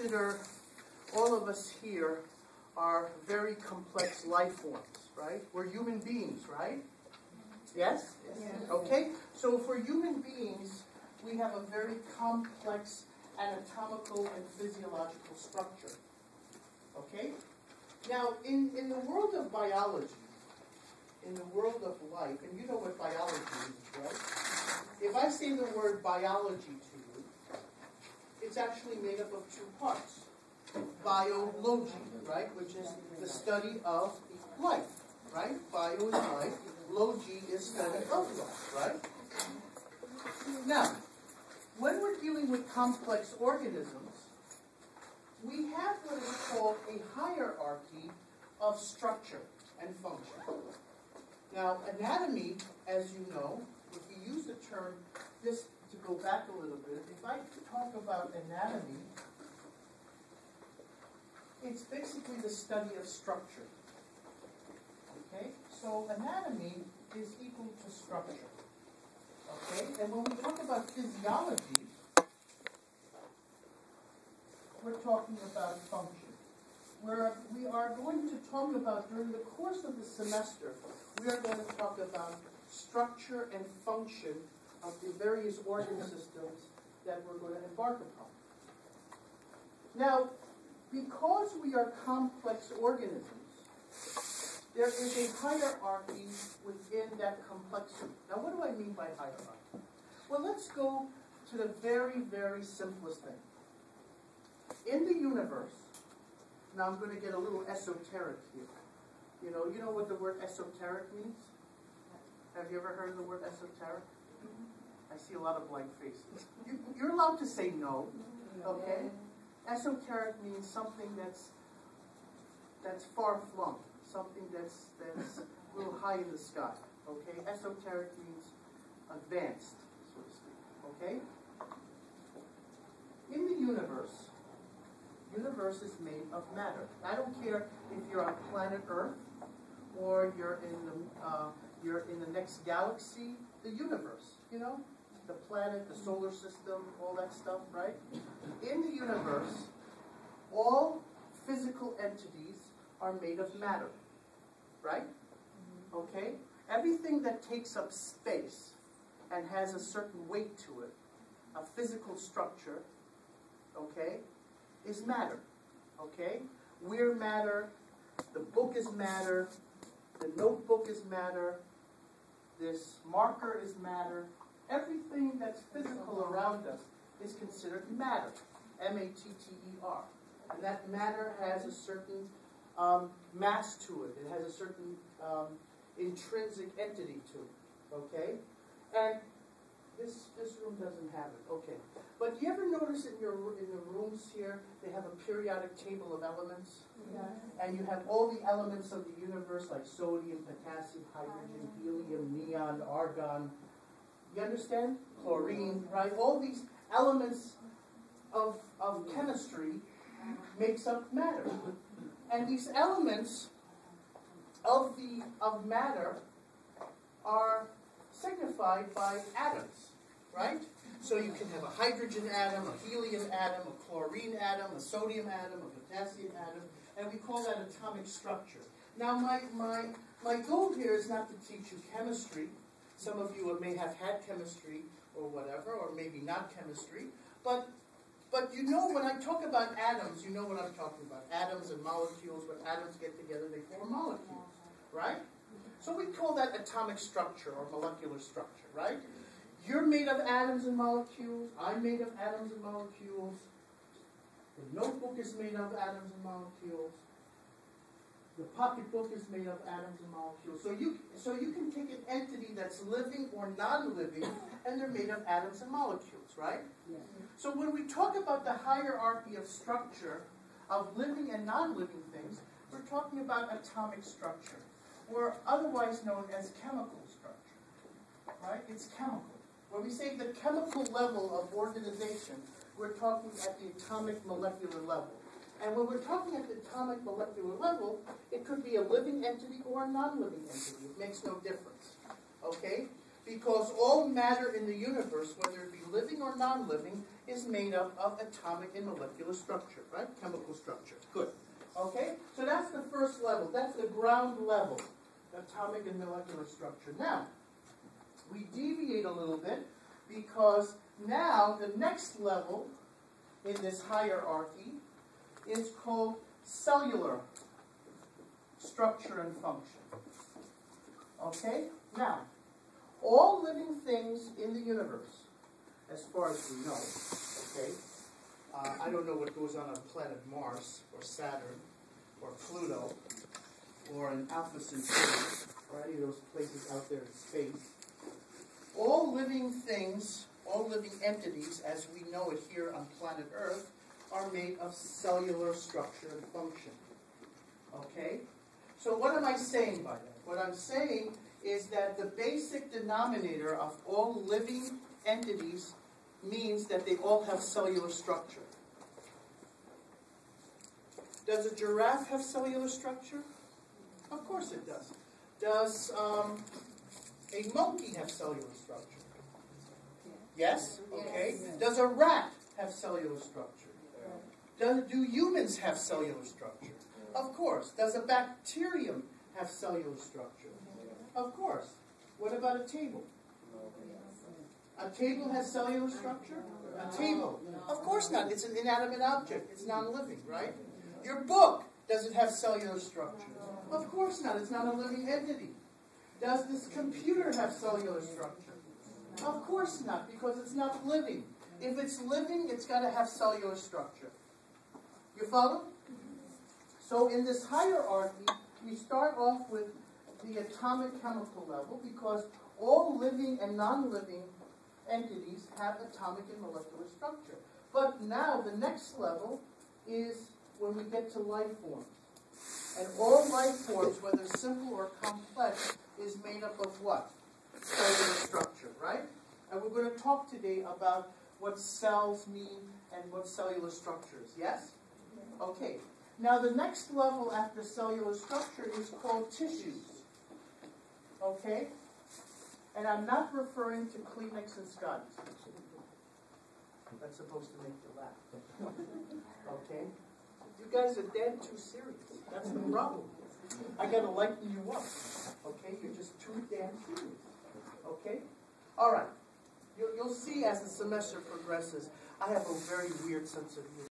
consider all of us here are very complex life forms, right? We're human beings, right? Yes? Yes. Okay? So for human beings, we have a very complex anatomical and physiological structure. Okay? Now, in the world of biology, in the world of life, and you know what biology is, right? If I say the word biology to you, it's actually made up of two parts. Biology, right, which is the study of life, right? Bio is life, logy is study of life, right? Now, when we're dealing with complex organisms, we have what is called a hierarchy of structure and function. Now, anatomy, as you know, if we use the term, just to go back a little bit, if I talk about anatomy, it's basically the study of structure. Okay? So anatomy is equal to structure. Okay? And when we talk about physiology, we're talking about function. We are going to talk about, during the course of the semester, we are going to talk about structure and function of the various organ systems that we're going to embark upon. Now, because we are complex organisms, there is a hierarchy within that complexity. Now, what do I mean by hierarchy? Well, let's go to the very, very simplest thing. In the universe, now I'm going to get a little esoteric here. You know what the word esoteric means? Have you ever heard of the word esoteric? I see a lot of blank faces. You're allowed to say no, okay? Esoteric means something that's far-flung, something that's a little high in the sky, okay? Esoteric means advanced, so to speak, okay? In the universe is made of matter. I don't care if you're on planet Earth or you're in the next galaxy, the universe, you know? The planet, the solar system, all that stuff, right? In the universe, all physical entities are made of matter, right? Okay? Everything that takes up space and has a certain weight to it, a physical structure, okay, is matter, okay? We're matter, the book is matter, the notebook is matter, this marker is matter. Everything that's physical around us is considered matter, M-A-T-T-E-R. And that matter has a certain mass to it. It has a certain intrinsic entity to it, okay? And this room doesn't have it, okay. But do you ever notice in the rooms here, they have a periodic table of elements? Yeah. And you have all the elements of the universe, like sodium, potassium, hydrogen, helium, neon, argon. You understand? Chlorine, right? All these elements of chemistry makes up matter. And these elements of matter are signified by atoms, right? So you can have a hydrogen atom, a helium atom, a chlorine atom, a sodium atom, a potassium atom, and we call that atomic structure. Now, my goal here is not to teach you chemistry. Some of you may have had chemistry or whatever, or maybe not chemistry, but you know when I talk about atoms, you know what I'm talking about. Atoms and molecules, when atoms get together, they form molecules, right? So we call that atomic structure or molecular structure, right? You're made of atoms and molecules. I'm made of atoms and molecules. The notebook is made of atoms and molecules. The pocketbook is made of atoms and molecules. So you can take an entity that's living or non-living, and they're made of atoms and molecules, right? Yes. So when we talk about the hierarchy of structure of living and non-living things, we're talking about atomic structure, or otherwise known as chemical structure, right? It's chemical. When we say the chemical level of organization, we're talking at the atomic molecular level. And when we're talking at the atomic molecular level, it could be a living entity or a non-living entity. It makes no difference, okay? Because all matter in the universe, whether it be living or non-living, is made up of atomic and molecular structure, right? Chemical structure. Good. Okay? So that's the first level. That's the ground level, atomic and molecular structure. Now, we deviate a little bit because now the next level in this hierarchy is called cellular structure and function. Okay? Now, all living things in the universe, as far as we know, okay, I don't know what goes on planet Mars, or Saturn, or Pluto, or in Alpha Centauri, or any of those places out there in space. All living things, all living entities, as we know it here on planet Earth, are made of cellular structure and function. Okay? So what am I saying by that? What I'm saying is that the basic denominator of all living entities means that they all have cellular structure. Does a giraffe have cellular structure? Of course it does. Does a monkey have cellular structure? Yes? Okay. Does a rat have cellular structure? Do humans have cellular structure? Of course. Does a bacterium have cellular structure? Of course. What about a table? A table has cellular structure? A table? Of course not. It's an inanimate object. It's non-living, right? Your book, does it have cellular structure? Of course not. It's not a living entity. Does this computer have cellular structure? Of course not, because it's not living. If it's living, it's got to have cellular structure. You follow? So in this hierarchy, we start off with the atomic chemical level because all living and non-living entities have atomic and molecular structure. But now the next level is when we get to life forms. And all life forms, whether simple or complex, is made up of what? Cellular structure, right? And we're going to talk today about what cells mean and what cellular structure is. Yes? Okay. Now the next level after cellular structure is called tissues. Okay? And I'm not referring to Kleenex and Scotties. That's supposed to make you laugh. Okay? You guys are dead too serious. That's the problem. I got to lighten you up. Okay? You're just too damn serious. Okay? All right. You'll see as the semester progresses, I have a very weird sense of humor.